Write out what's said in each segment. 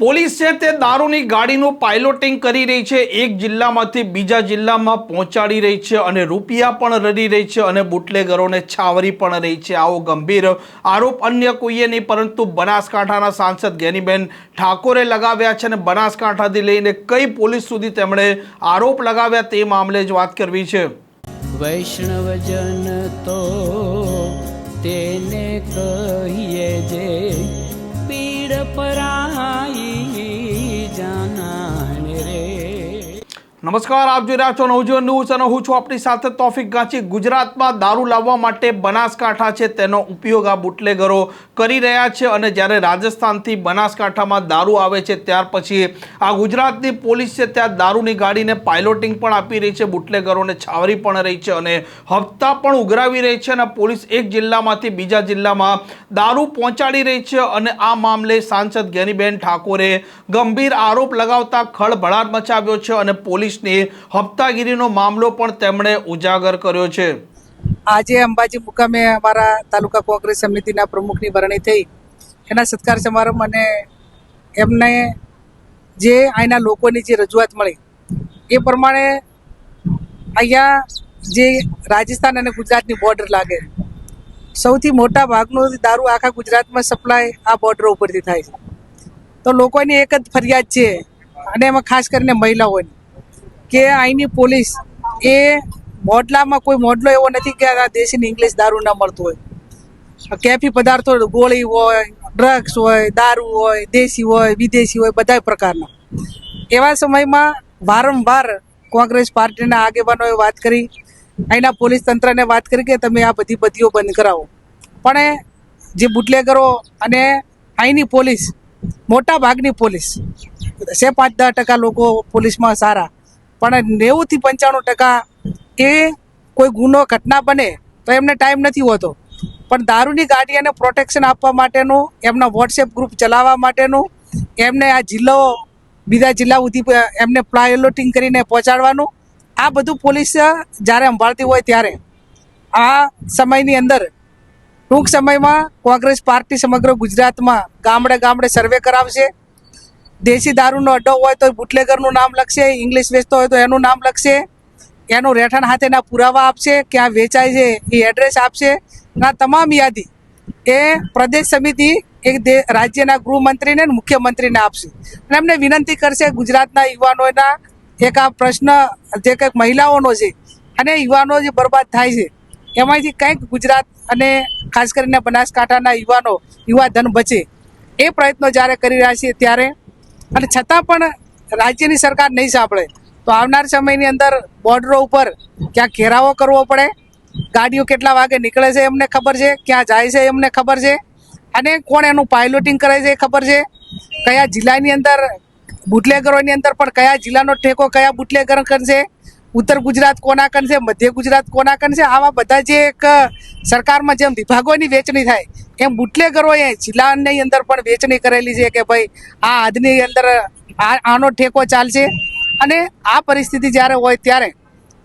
Police છે તે દારૂની ગાડીનું પાઇલોટિંગ કરી રહી છે, એક જિલ્લામાંથી બીજા જિલ્લામાં પહોંચાડી રહી છે અને રૂપિયા પણ રડી રહી છે અને બુટલેગરોને છાવરી પણ રહી છે। આવો ગંભીર આરોપ અન્ય કોઈએ નહીં પરંતુ બનાસકાંઠાના સાંસદ જ્ઞાનીબેન ઠાકોરે લગાવ્યા છે અને બનાસકાંઠાથી લઈને કઈ પોલીસ સુધી તેમણે આરોપ લગાવ્યા તે મામલે જ વાત કરવી છે। વૈષ્ણવજન તો તેને કહીએ જે પીડ પરાઈ જાનાને રે। નમસ્કાર, આપ જોઈ રહ્યા છો નવજીવન ન્યૂઝ અને હું છું આપની સાથે તોફિક ગાંચી। ગુજરાતમાં દારૂ લાવવા માટે બનાસકાંઠા છે તેનો ઉપયોગ આ બુટલેગરો કરી રહ્યા છે અને જ્યારે રાજસ્થાનથી બનાસકાંઠામાં દારૂ આવે છે ત્યાર પછી આ ગુજરાતની પોલીસ છે ત્યાં દારૂની ગાડીને પાઇલોટિંગ પણ આપી રહી છે, બુટલેગરોને છાવરી પણ રહી છે અને હપ્તા પણ ઉઘરાવી રહી છે અને પોલીસ એક જિલ્લામાંથી બીજા જિલ્લામાં દારૂ પહોંચાડી રહી છે અને આ મામલે સાંસદ જ્ઞાનીબેન ઠાકોરે ગંભીર આરોપ લગાવતા ખળભળાટ મચાવ્યો છે અને પોલીસ હપ્તાગીરીનો મામલો પણ તેમણે ઉજાગર કર્યો છે। આજે અંબાજી મુકામે અમારા તાલુકા કોંગ્રેસ સમિતિના પ્રમુખની વરણી થઈ, એના સત્કાર સમારંભ અને એમને જે અહીંના લોકોની જે રજૂઆત મળી એ પ્રમાણે અહીંયા જે રાજસ્થાન અને ગુજરાતની બોર્ડર લાગે, સૌથી મોટા ભાગનો દારૂ આખા ગુજરાતમાં સપ્લાય આ બોર્ડર ઉપરથી થાય છે। તો લોકોની એક જ ફરિયાદ છે અને એમાં ખાસ કરીને મહિલાઓની કે અહીંની પોલીસ એ મોડલામાં કોઈ મોડલો એવો નથી કે આ દેશી ઇંગ્લિશ દારૂ ન મળતું હોય, કેફી પદાર્થો ગોળી હોય, ડ્રગ્સ હોય, દારૂ હોય, દેશી હોય, વિદેશી હોય, બધા પ્રકારના। એવા સમયમાં વારંવાર કોંગ્રેસ પાર્ટીના આગેવાનોએ વાત કરી, અહીંના પોલીસ તંત્રને વાત કરી કે તમે આ બધી બદીઓ બંધ કરાવો, પણ જે બુટલેગરો અને અહીંની પોલીસ મોટા ભાગની પોલીસ છે, 5-10% લોકો પોલીસમાં સારા, પણ 90-95% એ કોઈ ગુનો ઘટના બને તો એમને ટાઈમ નથી હોતો, પણ દારૂની ગાડીઓને પ્રોટેક્શન આપવા માટેનું, એમના વોટ્સએપ ગ્રુપ ચલાવવા માટેનું, એમને આ જિલ્લો બીજા જિલ્લા સુધી એમને પાઇલોટિંગ કરીને પહોંચાડવાનું, આ બધું પોલીસ જ્યારે સંભાળતી હોય ત્યારે આ સમયની અંદર ટૂંક સમયમાં કોંગ્રેસ પાર્ટી સમગ્ર ગુજરાતમાં ગામડે ગામડે સર્વે કરાવશે। દેશી દારૂનો અડ્ડો હોય તો બુટલેગરનું નામ લખશે, ઇંગ્લિશ વેચતો હોય તો એનું નામ લખશે, એનું રહેઠાણ હાથેના પુરાવા આપશે, ક્યાં વેચાય છે એ એડ્રેસ આપશે, આ તમામ યાદી એ પ્રદેશ સમિતિ એક રાજ્યના ગૃહમંત્રીને મુખ્યમંત્રીને આપશે અને એમને વિનંતી કરશે ગુજરાતના યુવાનોના એક આ પ્રશ્ન જે કંઈક મહિલાઓનો છે અને યુવાનો જે બરબાદ થાય છે એમાંથી કંઈક ગુજરાત અને ખાસ કરીને બનાસકાંઠાના યુવાનો યુવા ધન બચે એ પ્રયત્નો જ્યારે કરી રહ્યા છીએ ત્યારે અને છતાં પણ રાજ્યની સરકાર નહીં સાંભળે તો આવનાર સમયની અંદર બોર્ડરો ઉપર ક્યાં ઘેરાવો કરવો પડે, ગાડીઓ કેટલા વાગે નીકળે છે એમને ખબર છે, ક્યાં જાય છે એમને ખબર છે અને કોણ એનું પાઇલોટિંગ કરે છે એ ખબર છે, કયા જિલ્લાની અંદર બુટલેગરોની અંદર પણ કયા જિલ્લાનો ઠેકો કયા બુટલેગર કરશે, ઉત્તર ગુજરાત કોના કરશે, મધ્ય ગુજરાત કોના કરશે, આવા બધા જે એક સરકારમાં જેમ વિભાગોની વહેંચણી થાય એમ બુટલેગરોએ જિલ્લાની અંદર પણ વહેંચણી કરેલી છે કે ભાઈ આ હદની અંદર આનો ઠેકો ચાલશે। અને આ પરિસ્થિતિ જ્યારે હોય ત્યારે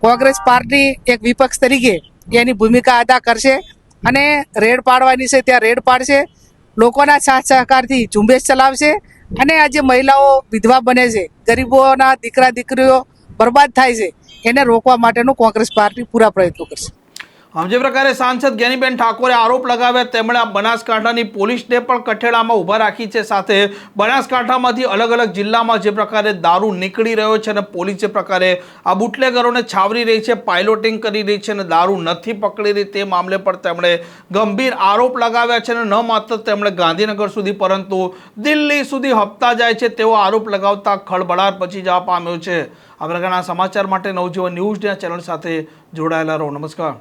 કોંગ્રેસ પાર્ટી એક વિપક્ષ તરીકે એની ભૂમિકા અદા કરશે અને રેડ પાડવાની છે ત્યાં રેડ પાડશે, લોકોના સાથ સહકારથી ઝુંબેશ ચલાવશે અને આ જે મહિલાઓ વિધવા બને છે, ગરીબોના દીકરા દીકરીઓ બરબાદ થાય છે એને રોકવા માટેનું કોંગ્રેસ પાર્ટી પૂરા પ્રયત્નો કરશે। આમ જે પ્રકારે સાંસદ જ્ઞાનીબેન ઠાકોરે આરોપ લગાવ્યા તેમણે આ બનાસકાંઠાની પોલીસને પણ કઠેડામાં ઊભા રાખી છે, સાથે બનાસકાંઠામાંથી અલગ અલગ જિલ્લામાં જે પ્રકારે દારૂ નીકળી રહ્યો છે અને પોલીસ જે પ્રકારે આ બુટલેગરોને છાવરી રહી છે, પાઇલોટિંગ કરી રહી છે અને દારૂ નથી પકડી રહી તે મામલે પણ તેમણે ગંભીર આરોપ લગાવ્યા છે અને ન માત્ર તેમણે ગાંધીનગર સુધી પરંતુ દિલ્હી સુધી હપ્તા જાય છે તેવો આરોપ લગાવતા ખળભળાટ મચી જવા પામ્યો છે। આ પ્રકારના સમાચાર માટે નવજીવન ન્યૂઝના ચેનલ સાથે જોડાયેલા રહો। નમસ્કાર।